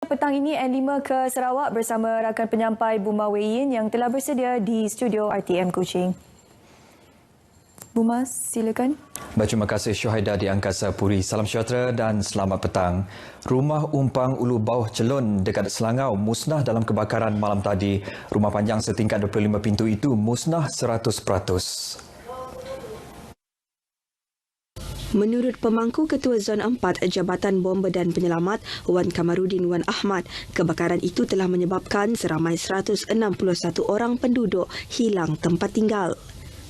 Petang ini N5 ke Sarawak bersama rakan penyampai Buma Wei Yin yang telah bersedia di studio RTM Kuching. Buma, silakan. Terima kasih Syuhaida di Angkasa Puri. Salam sejahtera dan selamat petang. Rumah Umpang Ulu Bawah Celun dekat Selangau musnah dalam kebakaran malam tadi. Rumah panjang setingkat 25 pintu itu musnah 100%. Menurut pemangku Ketua Zon 4 Jabatan Bomba dan Penyelamat Wan Kamarudin Wan Ahmad, kebakaran itu telah menyebabkan seramai 161 orang penduduk hilang tempat tinggal.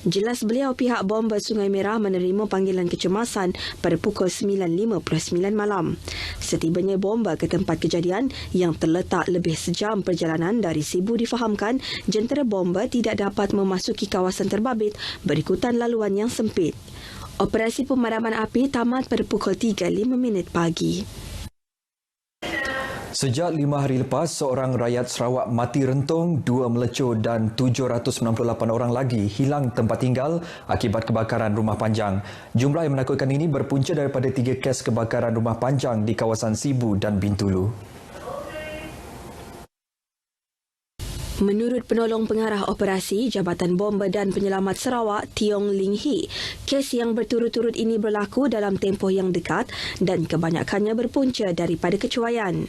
Jelas beliau pihak Bomba Sungai Merah menerima panggilan kecemasan pada pukul 9.59 malam. Setibanya Bomba ke tempat kejadian yang terletak lebih sejam perjalanan dari Sibu difahamkan jentera Bomba tidak dapat memasuki kawasan terbabit berikutan laluan yang sempit. Operasi pemadaman api tamat pada pukul 3.05 pagi. Sejak 5 hari lepas, seorang rakyat Sarawak mati rentung, 2 melecur dan 798 orang lagi hilang tempat tinggal akibat kebakaran rumah panjang. Jumlah yang menakutkan ini berpunca daripada 3 kes kebakaran rumah panjang di kawasan Sibu dan Bintulu. Menurut penolong pengarah operasi Jabatan Bomba dan Penyelamat Sarawak, Tiong Ling Hee, kes yang berturut-turut ini berlaku dalam tempoh yang dekat dan kebanyakannya berpunca daripada kecuaian.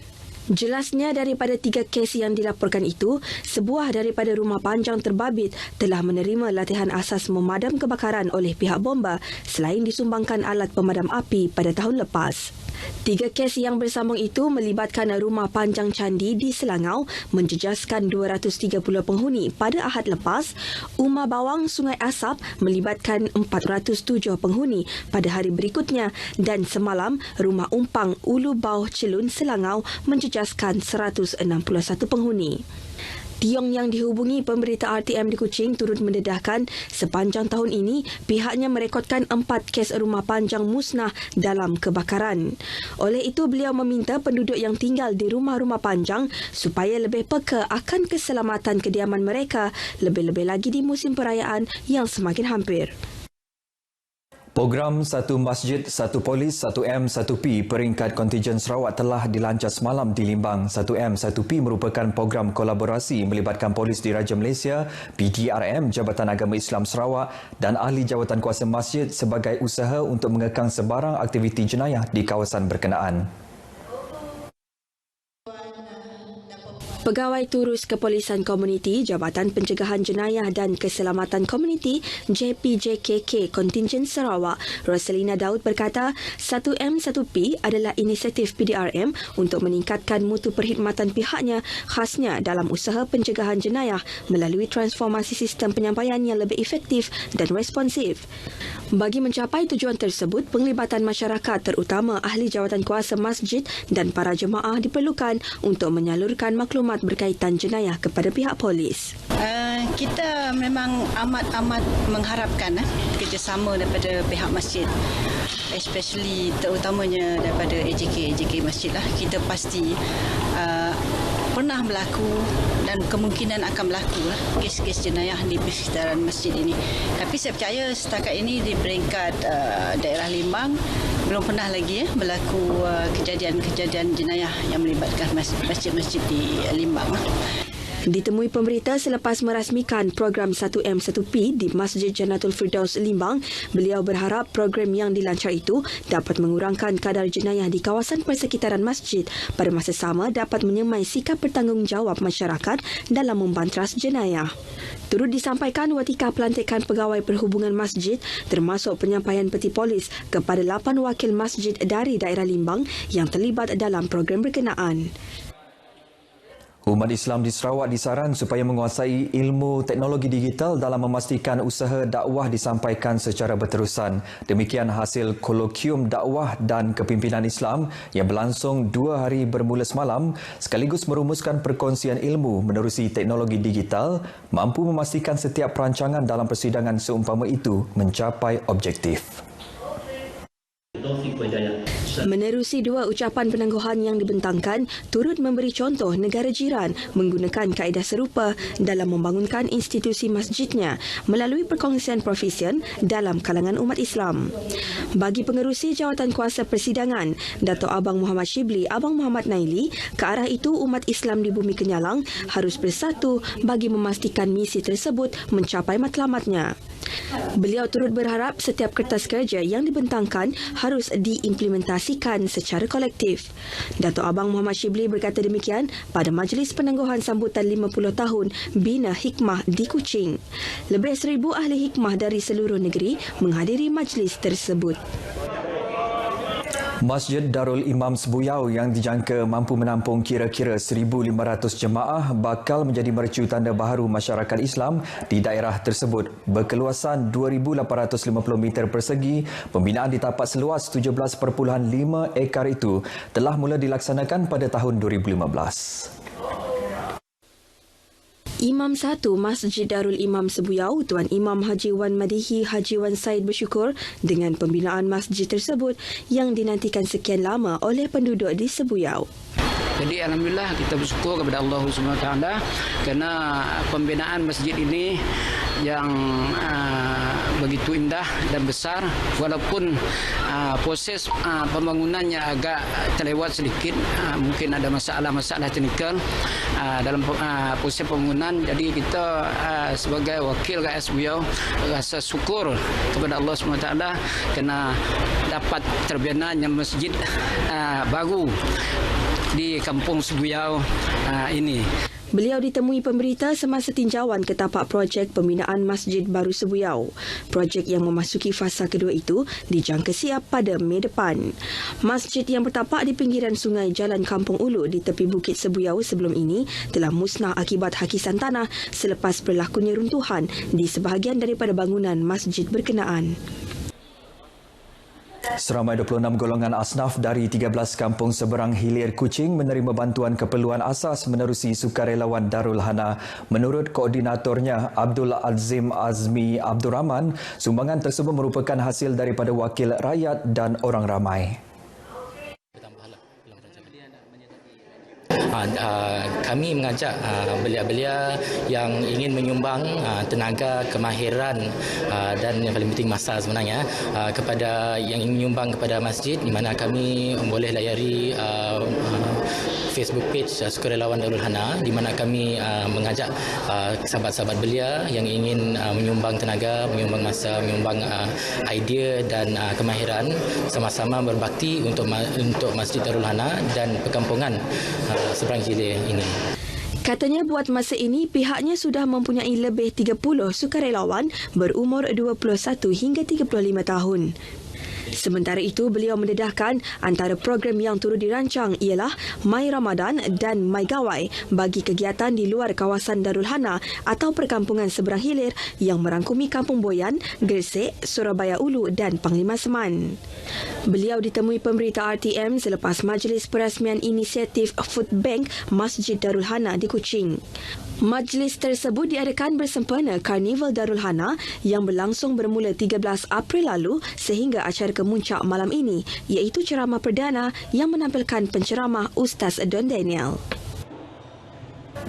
Jelasnya daripada 3 kes yang dilaporkan itu, sebuah daripada rumah panjang terbabit telah menerima latihan asas memadam kebakaran oleh pihak Bomba selain disumbangkan alat pemadam api pada tahun lepas. 3 kes yang bersambung itu melibatkan rumah panjang candi di Selangau menjejaskan 230 penghuni pada Ahad lepas, Umar Bawang Sungai Asap melibatkan 407 penghuni pada hari berikutnya dan semalam rumah Umpang Ulu Bawah Celun Selangau menjejaskan 161 penghuni. Tiong yang dihubungi pemberita RTM di Kuching turut mendedahkan sepanjang tahun ini pihaknya merekodkan 4 kes rumah panjang musnah dalam kebakaran. Oleh itu beliau meminta penduduk yang tinggal di rumah-rumah panjang supaya lebih peka akan keselamatan kediaman mereka, lebih-lebih lagi di musim perayaan yang semakin hampir. Program Satu Masjid, Satu Polis, 1M, 1P peringkat kontijen Sarawak telah dilancar semalam di Limbang. 1M, 1P merupakan program kolaborasi melibatkan Polis Diraja Malaysia, PDRM, Jabatan Agama Islam Sarawak dan ahli jawatan kuasa masjid sebagai usaha untuk mengekang sebarang aktiviti jenayah di kawasan berkenaan. Pegawai Turus Kepolisian Komuniti Jabatan Pencegahan Jenayah dan Keselamatan Komuniti JPJKK Kontingen Sarawak Rosalina Daud berkata 1M 1P adalah inisiatif PDRM untuk meningkatkan mutu perkhidmatan pihaknya khasnya dalam usaha pencegahan jenayah melalui transformasi sistem penyampaian yang lebih efektif dan responsif. Bagi mencapai tujuan tersebut, penglibatan masyarakat terutama ahli jawatan kuasa masjid dan para jemaah diperlukan untuk menyalurkan maklumat berkaitan jenayah kepada pihak polis. Kita memang amat mengharapkan kerjasama daripada pihak masjid, especially terutamanya daripada AJK masjid lah. Kita pasti pernah berlaku dan kemungkinan akan berlaku kes-kes jenayah di sekitaran masjid ini. Tapi saya percaya setakat ini di peringkat daerah Limbang belum pernah lagi berlaku kejadian-kejadian jenayah yang melibatkan masjid-masjid di Limbang. Ditemui pemberita selepas merasmikan program 1M 1P di Masjid Jannatul Firdaus Limbang, beliau berharap program yang dilancar itu dapat mengurangkan kadar jenayah di kawasan persekitaran masjid pada masa sama dapat menyemai sikap bertanggungjawab masyarakat dalam membantras jenayah. Turut disampaikan watika pelantikan pegawai perhubungan masjid termasuk penyampaian peti polis kepada 8 wakil masjid dari daerah Limbang yang terlibat dalam program berkenaan. Umat Islam di Sarawak disaran supaya menguasai ilmu teknologi digital dalam memastikan usaha dakwah disampaikan secara berterusan. Demikian hasil kolokium dakwah dan kepimpinan Islam yang berlangsung 2 hari bermula semalam sekaligus merumuskan perkongsian ilmu menerusi teknologi digital mampu memastikan setiap perancangan dalam persidangan seumpama itu mencapai objektif. Menerusi dua ucapan penangguhan yang dibentangkan, turut memberi contoh negara jiran menggunakan kaedah serupa dalam membangunkan institusi masjidnya melalui perkongsian profesion dalam kalangan umat Islam. Bagi pengerusi jawatan kuasa persidangan, Dato' Abang Muhammad Shibli Abang Muhammad Naili, ke arah itu umat Islam di Bumi Kenyalang harus bersatu bagi memastikan misi tersebut mencapai matlamatnya. Beliau turut berharap setiap kertas kerja yang dibentangkan harus diimplementasikan secara kolektif. Dato' Abang Muhammad Shibli berkata demikian pada majlis penangguhan sambutan 50 tahun Bina Hikmah di Kuching. Lebih 1,000 ahli hikmah dari seluruh negeri menghadiri majlis tersebut. Masjid Darul Imam Sebuyau yang dijangka mampu menampung kira-kira 1,500 jemaah bakal menjadi mercu tanda baharu masyarakat Islam di daerah tersebut. Berkeluasan 2,850 meter persegi, pembinaan di tapak seluas 17.5 ekar itu telah mula dilaksanakan pada tahun 2015. Imam 1 Masjid Darul Imam Sebuyau, Tuan Imam Haji Wan Madihi Haji Wan Said bersyukur dengan pembinaan masjid tersebut yang dinantikan sekian lama oleh penduduk di Sebuyau. Jadi alhamdulillah kita bersyukur kepada Allah SWT kerana pembinaan masjid ini yang begitu indah dan besar, walaupun proses pembangunannya agak terlewat sedikit, mungkin ada masalah-masalah teknikal dalam proses pembangunan. Jadi kita sebagai wakil rakyat Sebuyau rasa syukur kepada Allah SWT kerana dapat terbinanya masjid baru di kampung Sebuyau ini. Beliau ditemui pemberita semasa tinjauan ke tapak projek pembinaan Masjid Baru Sebuyau. Projek yang memasuki fasa kedua itu dijangka siap pada Mei depan. Masjid yang bertapak di pinggiran sungai Jalan Kampung Ulu di tepi Bukit Sebuyau sebelum ini telah musnah akibat hakisan tanah selepas berlakunya runtuhan di sebahagian daripada bangunan masjid berkenaan. Seramai 26 golongan asnaf dari 13 kampung seberang hilir Kuching menerima bantuan keperluan asas menerusi sukarelawan Darul Hana. Menurut koordinatornya Abdul Azim Azmi Abdul Rahman, sumbangan tersebut merupakan hasil daripada wakil rakyat dan orang ramai. Kami mengajak belia-belia yang ingin menyumbang tenaga, kemahiran dan yang paling penting masa sebenarnya kepada yang ingin menyumbang kepada masjid, di mana kami boleh layari Facebook page Sukarelawan Darul Hana, di mana kami mengajak sahabat-sahabat belia yang ingin menyumbang tenaga, menyumbang masa, menyumbang idea dan kemahiran sama-sama berbakti untuk Masjid Darul Hana dan perkampungan seberang hilir ini. Katanya buat masa ini pihaknya sudah mempunyai lebih 30 sukarelawan berumur 21 hingga 35 tahun. Sementara itu, beliau mendedahkan antara program yang turut dirancang ialah My Ramadan dan My Gawai bagi kegiatan di luar kawasan Darul Hana atau perkampungan seberang hilir yang merangkumi Kampung Boyan, Gresik, Surabaya Ulu dan Panglima Seman. Beliau ditemui pemberita RTM selepas majlis perasmian inisiatif Food Bank Masjid Darul Hana di Kuching. Majlis tersebut diadakan bersempena Karnival Darul Hana yang berlangsung bermula 13 April lalu sehingga acara kemuncak malam ini iaitu ceramah perdana yang menampilkan penceramah Ustaz Don Daniel.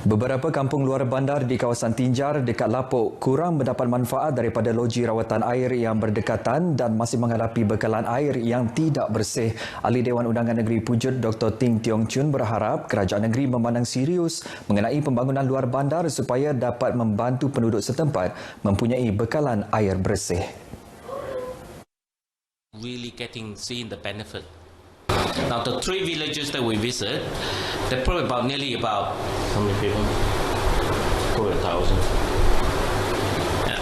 Beberapa kampung luar bandar di kawasan Tinjar dekat Lapuk kurang mendapat manfaat daripada loji rawatan air yang berdekatan dan masih menghadapi bekalan air yang tidak bersih. Ahli Dewan Undangan Negeri Pujut Dr. Ting Tiong Chun berharap kerajaan negeri memandang serius mengenai pembangunan luar bandar supaya dapat membantu penduduk setempat mempunyai bekalan air bersih. Really seeing the benefit. Now the 3 villages that we visit, they're probably about how many people? Probably 1,000.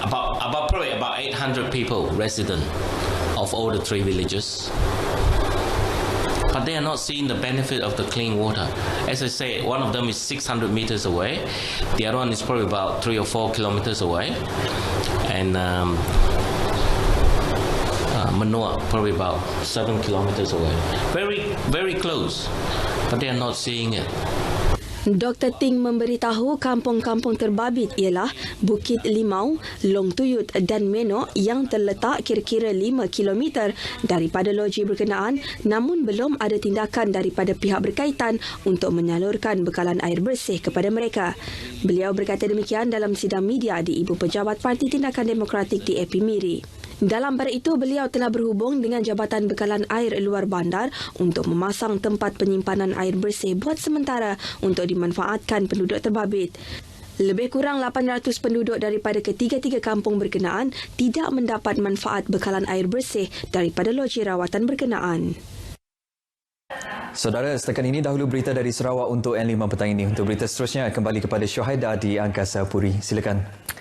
About 800 people resident of all the 3 villages. But they are not seeing the benefit of the clean water. As I say, one of them is 600 meters away. The other one is probably about 3 or 4 kilometers away. And Manoa, probably about 7 kilometers away. Very, very close, but they are not seeing it. Dr. Ting memberitahu kampung-kampung terbabit ialah Bukit Limau, Long Tuyut dan Menok yang terletak kira-kira 5 km daripada loji berkenaan, namun belum ada tindakan daripada pihak berkaitan untuk menyalurkan bekalan air bersih kepada mereka. Beliau berkata demikian dalam sidang media di Ibu Pejabat Parti Tindakan Demokratik di AP Miri. Dalam pada itu, beliau telah berhubung dengan Jabatan Bekalan Air Luar Bandar untuk memasang tempat penyimpanan air bersih buat sementara untuk dimanfaatkan penduduk terbabit. Lebih kurang 800 penduduk daripada ketiga-tiga kampung berkenaan tidak mendapat manfaat bekalan air bersih daripada loji rawatan berkenaan. Saudara, setakat ini dahulu berita dari Sarawak untuk N5 petang ini. Untuk berita seterusnya, kembali kepada Syuhaida di Angkasa Puri. Silakan.